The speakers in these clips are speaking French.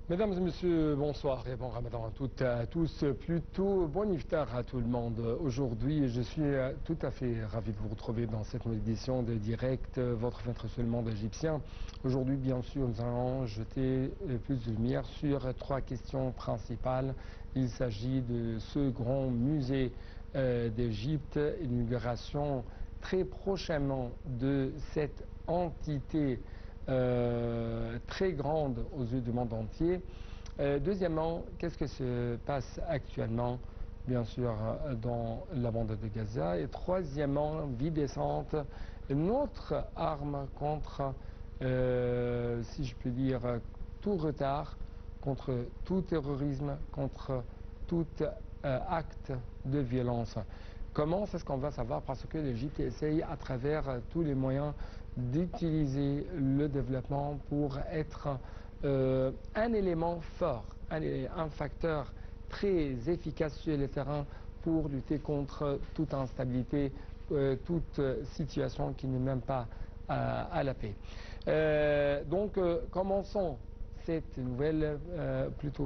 Mesdames et messieurs, bonsoir et bon ramadan à toutes et à tous. Plutôt bon iftar à tout le monde. Aujourd'hui, je suis tout à fait ravi de vous retrouver dans cette nouvelle édition de Direct, votre fenêtre sur le monde égyptien. Aujourd'hui, bien sûr, nous allons jeter plus de lumière sur trois questions principales. Il s'agit de ce grand musée d'Égypte, l'inauguration très prochainement de cette entité très grande aux yeux du monde entier. Deuxièmement, qu'est-ce que se passe actuellement, bien sûr, dans la bande de Gaza? Et troisièmement, vie décente, notre arme contre, si je peux dire, tout retard, contre tout terrorisme, contre tout acte de violence. Comment c'est ce qu'on va savoir? Parce que l'Égypte essaye à travers tous les moyens d'utiliser le développement pour être un élément fort, un facteur très efficace sur le terrain pour lutter contre toute instabilité, toute situation qui n'est même pas à la paix. Commençons cette nouvelle,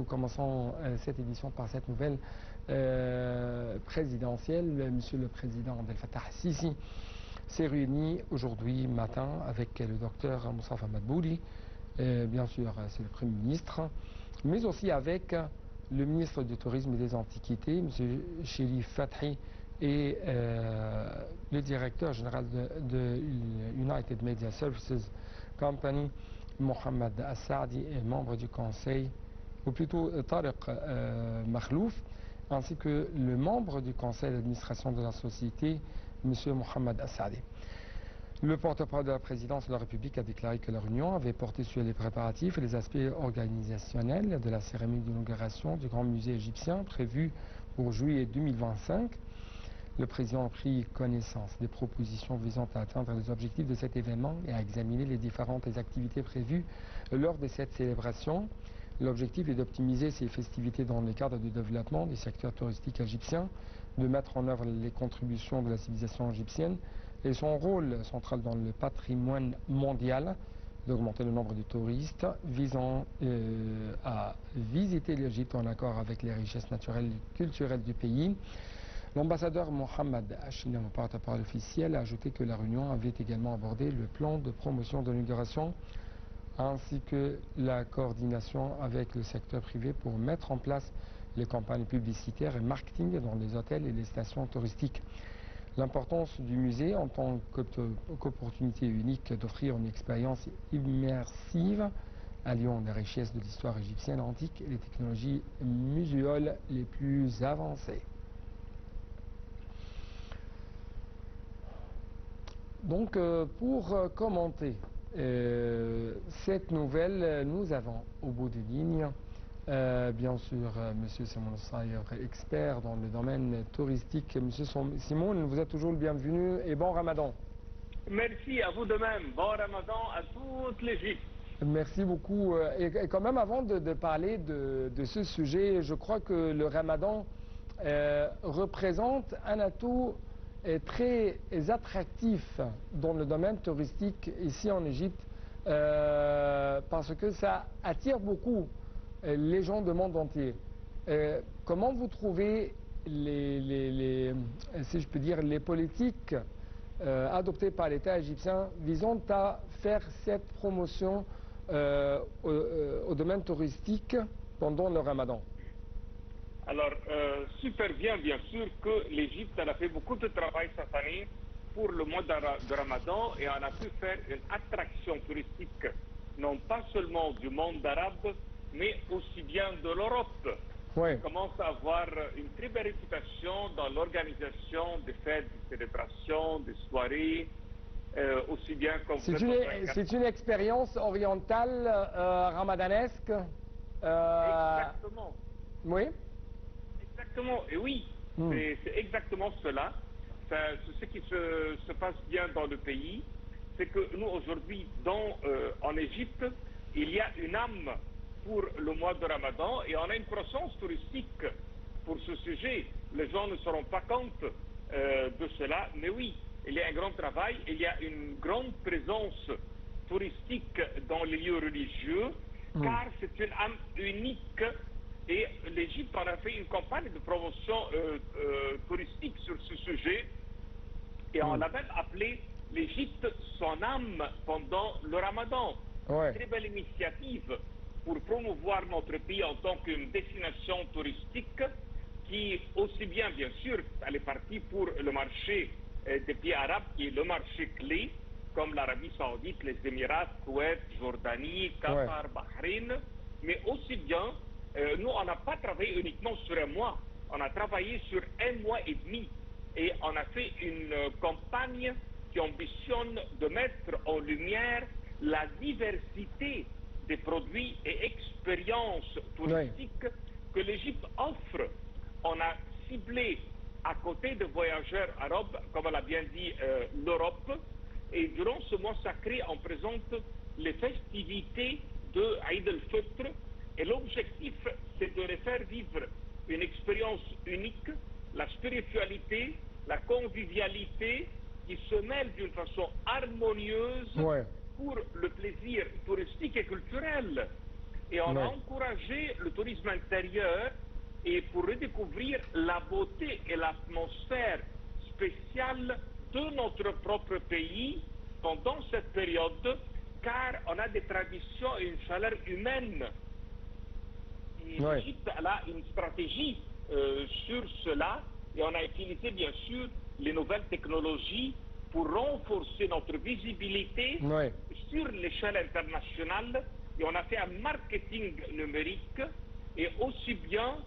commençons cette édition par cette nouvelle présidentielle. Monsieur le Président Abdel Fattah Sisi s'est réuni aujourd'hui matin avec le docteur Moustapha Madbouli, bien sûr c'est le Premier ministre, mais aussi avec le ministre du Tourisme et des Antiquités, M. Chérif Fathi, et le directeur général de United Media Services Company, Mohamed Assaadi, et membre du conseil, ou plutôt Tariq Makhlouf, ainsi que le membre du conseil d'administration de la société, M. Mohamed Assaadi. Le porte-parole de la présidence de la République a déclaré que la réunion avait porté sur les préparatifs et les aspects organisationnels de la cérémonie d'inauguration du Grand Musée égyptien prévue pour juillet 2025. Le président a pris connaissance des propositions visant à atteindre les objectifs de cet événement et à examiner les différentes activités prévues lors de cette célébration. L'objectif est d'optimiser ces festivités dans le cadre du développement des secteurs touristiques égyptiens, de mettre en œuvre les contributions de la civilisation égyptienne et son rôle central dans le patrimoine mondial, d'augmenter le nombre de touristes visant à visiter l'Égypte en accord avec les richesses naturelles et culturelles du pays. L'ambassadeur Mohamed Hachinem, porte-parole officiel, a ajouté que la réunion avait également abordé le plan de promotion de l'inauguration ainsi que la coordination avec le secteur privé pour mettre en place les campagnes publicitaires et marketing dans les hôtels et les stations touristiques. L'importance du musée en tant qu'opportunité unique d'offrir une expérience immersive alliant les richesses de l'histoire égyptienne antique et les technologies muséales les plus avancées. Donc, pour commenter cette nouvelle, nous avons au bout de ligne, bien sûr, M. Simon Sayer, expert dans le domaine touristique. M. Simon, vous êtes toujours le bienvenu et bon ramadan. Merci à vous de même. Bon ramadan à toute l'Égypte. Merci beaucoup. Et quand même, avant de parler de ce sujet, je crois que le ramadan représente un atout très attractif dans le domaine touristique ici en Égypte parce que ça attire beaucoup les gens du monde entier. Comment vous trouvez si je peux dire, les politiques adoptées par l'État égyptien visant à faire cette promotion au domaine touristique pendant le ramadan? Alors, super bien sûr, que l'Égypte a fait beaucoup de travail cette année pour le mois de Ramadan et on a pu faire une attraction touristique, non pas seulement du monde arabe, mais aussi bien de l'Europe. Oui. On commence à avoir une très belle réputation dans l'organisation des fêtes, des célébrations, des soirées, aussi bien comme c'est une expérience orientale ramadanesque. Exactement. Oui. Exactement, et oui, c'est exactement cela. C'est ce qui se passe bien dans le pays. C'est que nous, aujourd'hui, en Égypte, il y a une âme pour le mois de Ramadan et on a une croissance touristique pour ce sujet. Les gens ne se rendent pas compte de cela, mais oui, il y a un grand travail, il y a une grande présence touristique dans les lieux religieux. car c'est une âme unique. Et l'Égypte en a fait une campagne de promotion touristique sur ce sujet. Et on l'a même appelé l'Égypte son âme pendant le Ramadan. Ouais. Très belle initiative pour promouvoir notre pays en tant qu'une destination touristique qui, aussi bien sûr, elle est partie pour le marché des pays arabes, qui est le marché clé, comme l'Arabie Saoudite, les Émirats, Koweït, Jordanie, Qatar, Bahreïn, mais aussi bien, nous, on n'a pas travaillé uniquement sur un mois, on a travaillé sur un mois et demi, et on a fait une campagne qui ambitionne de mettre en lumière la diversité des produits et expériences touristiques que l'Égypte offre. On a ciblé, à côté de voyageurs arabes, comme l'a bien dit l'Europe, et durant ce mois sacré, on présente les festivités de Eid al-Fitr, et l'objectif, c'est de les faire vivre une expérience unique, la spiritualité, la convivialité, qui se mêlent d'une façon harmonieuse pour le plaisir touristique et culturel. Et on a encouragé le tourisme intérieur et pour redécouvrir la beauté et l'atmosphère spéciale de notre propre pays pendant cette période, car on a des traditions et une chaleur humaine. Et l'Égypte a une stratégie sur cela, et on a utilisé bien sûr les nouvelles technologies pour renforcer notre visibilité sur l'échelle internationale, et on a fait un marketing numérique, et aussi bien,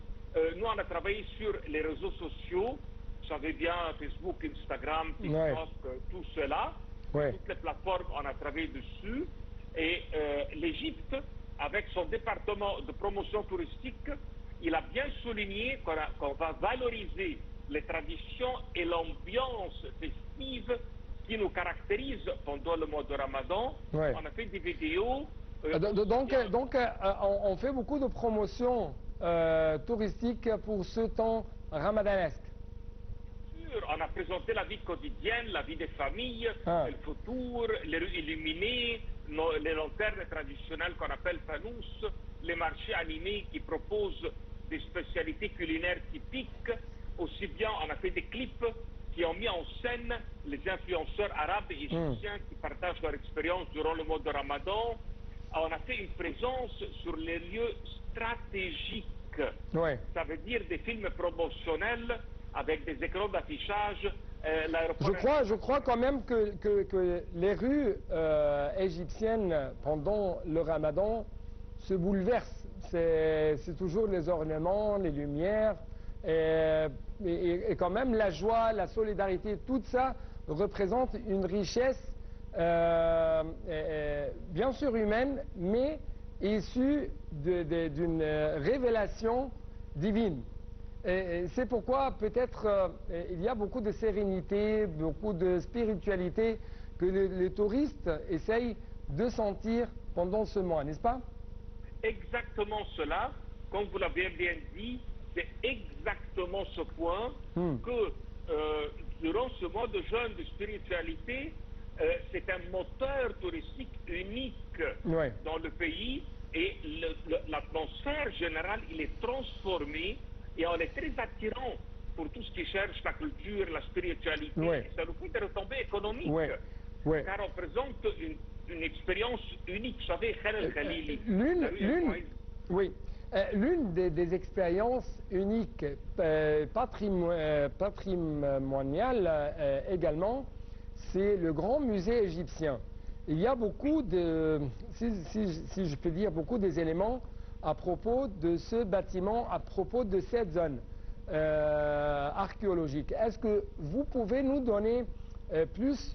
nous on a travaillé sur les réseaux sociaux, vous savez bien, Facebook, Instagram, TikTok, tout cela, toutes les plateformes, on a travaillé dessus, et l'Égypte, avec son département de promotion touristique, il a bien souligné qu'on va valoriser les traditions et l'ambiance festive qui nous caractérise pendant le mois de Ramadan. On a fait des vidéos. Donc, on fait beaucoup de promotions touristiques pour ce temps ramadanesque. On a présenté la vie quotidienne, la vie des familles, le futur, les rues illuminées, les lanternes traditionnelles qu'on appelle fanous, les marchés animés qui proposent des spécialités culinaires typiques. Aussi bien, on a fait des clips qui ont mis en scène les influenceurs arabes et égyptiens qui partagent leur expérience durant le mois de Ramadan. On a fait une présence sur les lieux stratégiques. Ça veut dire des films promotionnels avec des écrans d'affichage. Je crois quand même que les rues égyptiennes pendant le Ramadan se bouleversent. C'est toujours les ornements, les lumières, et quand même la joie, la solidarité, tout ça représente une richesse bien sûr humaine, mais issue d'une révélation divine. C'est pourquoi peut-être il y a beaucoup de sérénité, beaucoup de spiritualité que les touristes essayent de sentir pendant ce mois, n'est-ce pas? Exactement cela, comme vous l'avez bien dit, c'est exactement ce point que durant ce mois de jeûne de spiritualité, c'est un moteur touristique unique dans le pays, et l'atmosphère générale, il est transformé. Et on est très attirant pour tout ce qui cherche la culture, la spiritualité. Et ça nous fait des retombées économiques. Car on présente une expérience unique. Vous savez, Khalil Khalili. L'une des expériences uniques patrimoniales également, c'est le grand musée égyptien. Il y a beaucoup de, si je peux dire, beaucoup des éléments à propos de ce bâtiment, à propos de cette zone archéologique. Est-ce que vous pouvez nous donner plus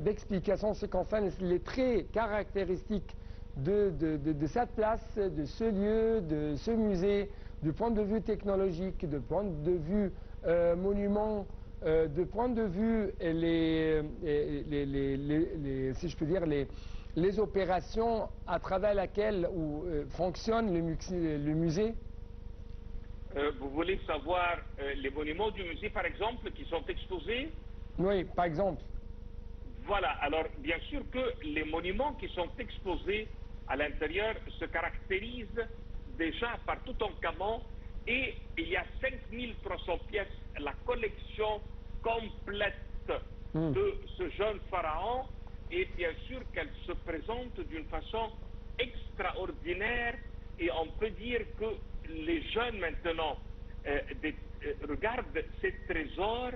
d'explications sur ce qu'enfin les traits caractéristiques de cette place, de ce lieu, de ce musée, du point de vue technologique, du point de vue monument, du point de vue si je peux dire, les opérations à travers lesquelles fonctionne le musée? Vous voulez savoir les monuments du musée, par exemple, qui sont exposés? Oui, par exemple. Voilà, alors bien sûr que les monuments qui sont exposés à l'intérieur se caractérise déjà par Toutankhamon et il y a 5300 pièces, la collection complète de ce jeune pharaon, et bien sûr qu'elle se présente d'une façon extraordinaire, et on peut dire que les jeunes maintenant regardent ces trésors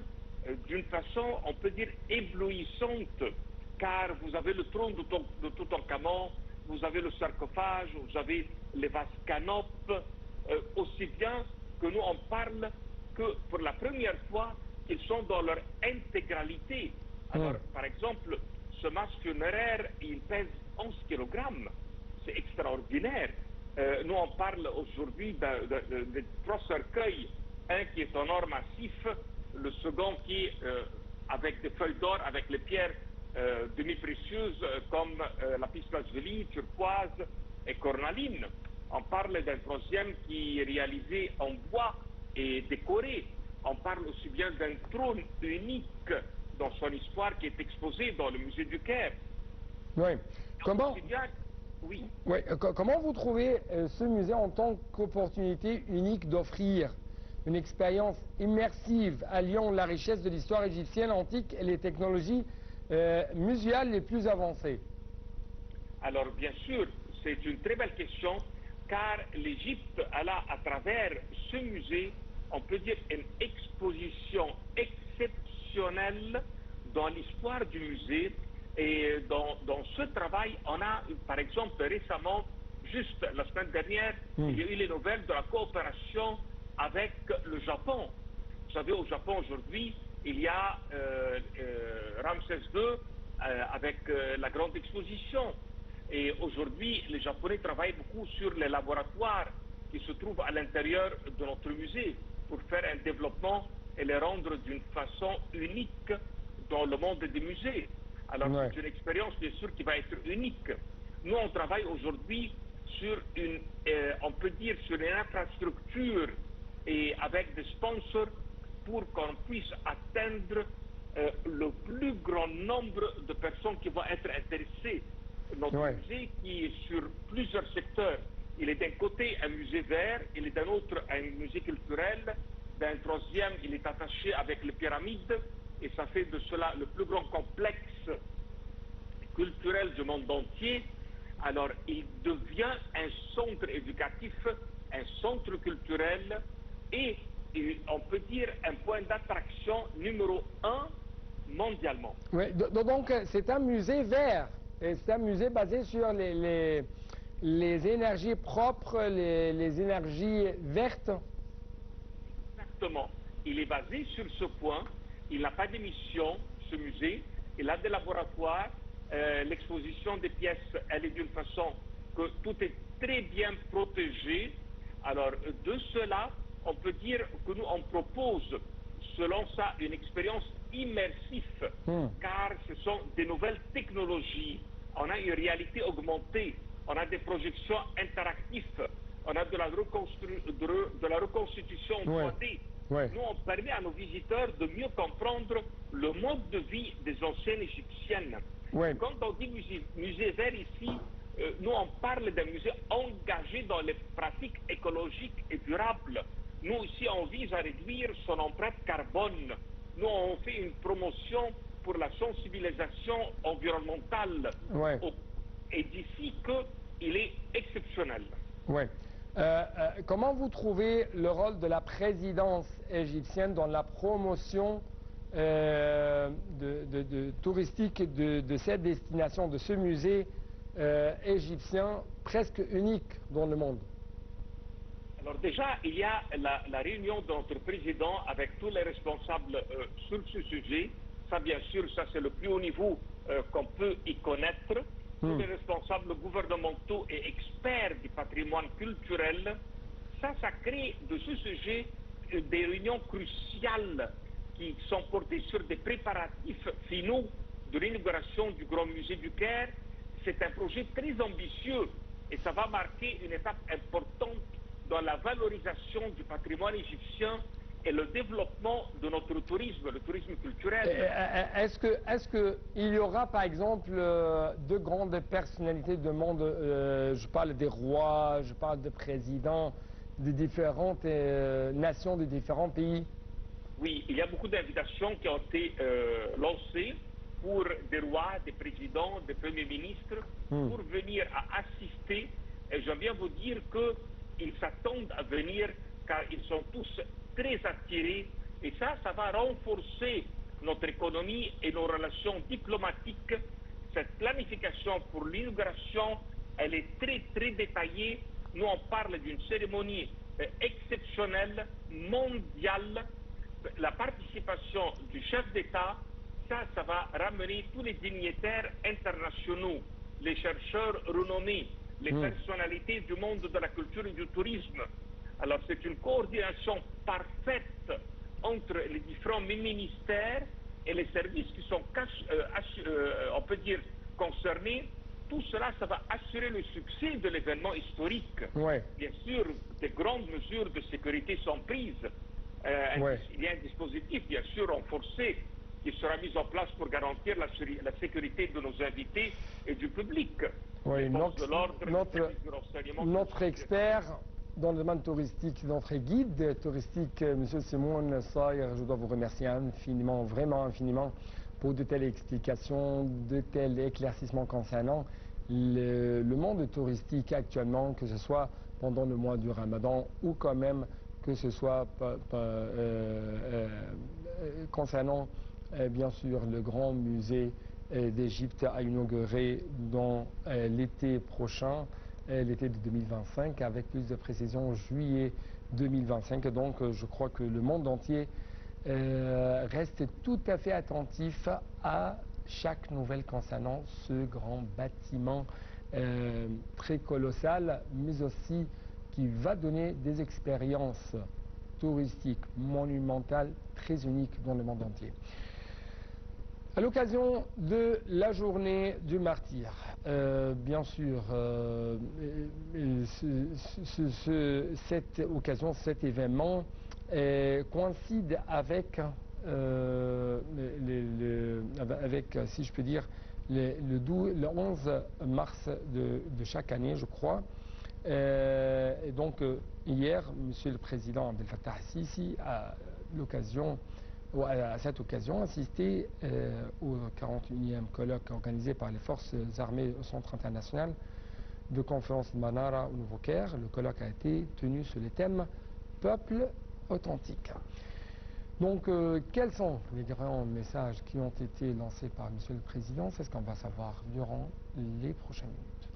d'une façon, on peut dire, éblouissante, car vous avez le trône de Toutankhamon, vous avez le sarcophage, vous avez les vases canopes, aussi bien que nous on parle que pour la première fois, ils sont dans leur intégralité. Alors, par exemple, ce masque funéraire, il pèse 11 kg. C'est extraordinaire. Nous, on parle aujourd'hui de 3 cercueils. Un qui est en or massif, le second qui est avec des feuilles d'or, avec les pierres demi-précieuses comme lapis-lazuli, turquoise et cornaline. On parle d'un troisième qui est réalisé en bois et décoré. On parle aussi bien d'un trône unique dans son histoire qui est exposé dans le musée du Caire. Oui. Comment, oui. Oui. Comment vous trouvez ce musée en tant qu'opportunité unique d'offrir une expérience immersive alliant la richesse de l'histoire égyptienne antique et les technologies muséales les plus avancées? Alors, bien sûr, c'est une très belle question, car l'Égypte a là, à travers ce musée, on peut dire une exposition exceptionnelle dans l'histoire du musée. Et dans ce travail, on a, par exemple, récemment, juste la semaine dernière, il y a eu les nouvelles de la coopération avec le Japon. Vous savez, au Japon aujourd'hui, il y a Ramsès II avec la grande exposition. Et aujourd'hui, les Japonais travaillent beaucoup sur les laboratoires qui se trouvent à l'intérieur de notre musée pour faire un développement et les rendre d'une façon unique dans le monde des musées. Alors, c'est une expérience, bien sûr, qui va être unique. Nous, on travaille aujourd'hui sur on peut dire, sur une infrastructure et avec des sponsors pour qu'on puisse atteindre le plus grand nombre de personnes qui vont être intéressées. Notre musée qui est sur plusieurs secteurs. Il est d'un côté un musée vert, il est d'un autre un musée culturel, d'un troisième il est attaché avec les pyramides, et ça fait de cela le plus grand complexe culturel du monde entier. Alors il devient un centre éducatif, un centre culturel et on peut dire un point d'attraction numéro 1 mondialement. Oui, donc c'est un musée vert. C'est un musée basé sur les énergies propres, les énergies vertes. Exactement. Il est basé sur ce point. Il n'a pas d'émission, ce musée. Il a des laboratoires. L'exposition des pièces, elle est d'une façon que tout est très bien protégé. Alors, de cela, on peut dire que nous, on propose, selon ça, une expérience immersive, car ce sont des nouvelles technologies. On a une réalité augmentée, on a des projections interactives, on a de la reconstitution en 3D. Nous, on permet à nos visiteurs de mieux comprendre le mode de vie des anciennes égyptiennes. Quand on dit musée vert ici, nous, on parle d'un musée engagé dans les pratiques écologiques et durables. Nous, ici, on vise à réduire son empreinte carbone. Nous, on fait une promotion pour la sensibilisation environnementale. Et d'ici qu'il est exceptionnel. Comment vous trouvez le rôle de la présidence égyptienne dans la promotion touristique de cette destination, de ce musée égyptien presque unique dans le monde? Alors déjà, il y a la réunion de notre président avec tous les responsables sur ce sujet. Ça, bien sûr, ça c'est le plus haut niveau qu'on peut y connaître. Tous les responsables gouvernementaux et experts du patrimoine culturel. Ça crée de ce sujet des réunions cruciales qui sont portées sur des préparatifs finaux de l'inauguration du Grand Musée du Caire. C'est un projet très ambitieux et ça va marquer une étape importante dans la valorisation du patrimoine égyptien et le développement de notre tourisme, le tourisme culturel. Est-ce qu'il y aura par exemple de grandes personnalités du monde, je parle des rois, je parle de présidents de différentes nations, de différents pays? Oui, il y a beaucoup d'invitations qui ont été lancées pour des rois, des présidents, des premiers ministres, pour venir à assister. Et j'aime bien vous dire qu'ils s'attendent à venir car ils sont tous très attirés. Et ça va renforcer notre économie et nos relations diplomatiques. Cette planification pour l'inauguration, elle est très, très détaillée. Nous, on parle d'une cérémonie exceptionnelle, mondiale. La participation du chef d'État, ça va ramener tous les dignitaires internationaux, les chercheurs renommés, les personnalités du monde de la culture et du tourisme. Alors c'est une coordination parfaite entre les différents ministères et les services qui sont, on peut dire, concernés. Tout cela, ça va assurer le succès de l'événement historique. Ouais. Bien sûr, de grandes mesures de sécurité sont prises. Il y a un dispositif, bien sûr, renforcé, qui sera mis en place pour garantir la sécurité de nos invités et du public. Oui, notre expert dans le domaine touristique, notre guide touristique, M. Simon Sayer, je dois vous remercier infiniment, vraiment infiniment, pour de telles explications, de tels éclaircissements concernant le monde touristique actuellement, que ce soit pendant le mois du Ramadan ou quand même que ce soit concernant bien sûr le grand musée d'Égypte à inaugurer dans l'été prochain, l'été de 2025, avec plus de précision juillet 2025. Donc je crois que le monde entier reste tout à fait attentif à chaque nouvelle concernant ce grand bâtiment très colossal, mais aussi qui va donner des expériences touristiques monumentales très uniques dans le monde entier. À l'occasion de la journée du martyr, bien sûr, cette occasion, cet événement coïncide avec, si je peux dire, le 11 mars de chaque année, je crois. Et donc, hier, Monsieur le Président Abdel Fattah Sisi, à cette occasion, assisté au 41e colloque organisé par les forces armées au Centre international de conférence de Manara au Nouveau-Caire. Le colloque a été tenu sur le thème « Peuple authentique ». Donc, quels sont les grands messages qui ont été lancés par Monsieur le Président? C'est ce qu'on va savoir durant les prochaines minutes.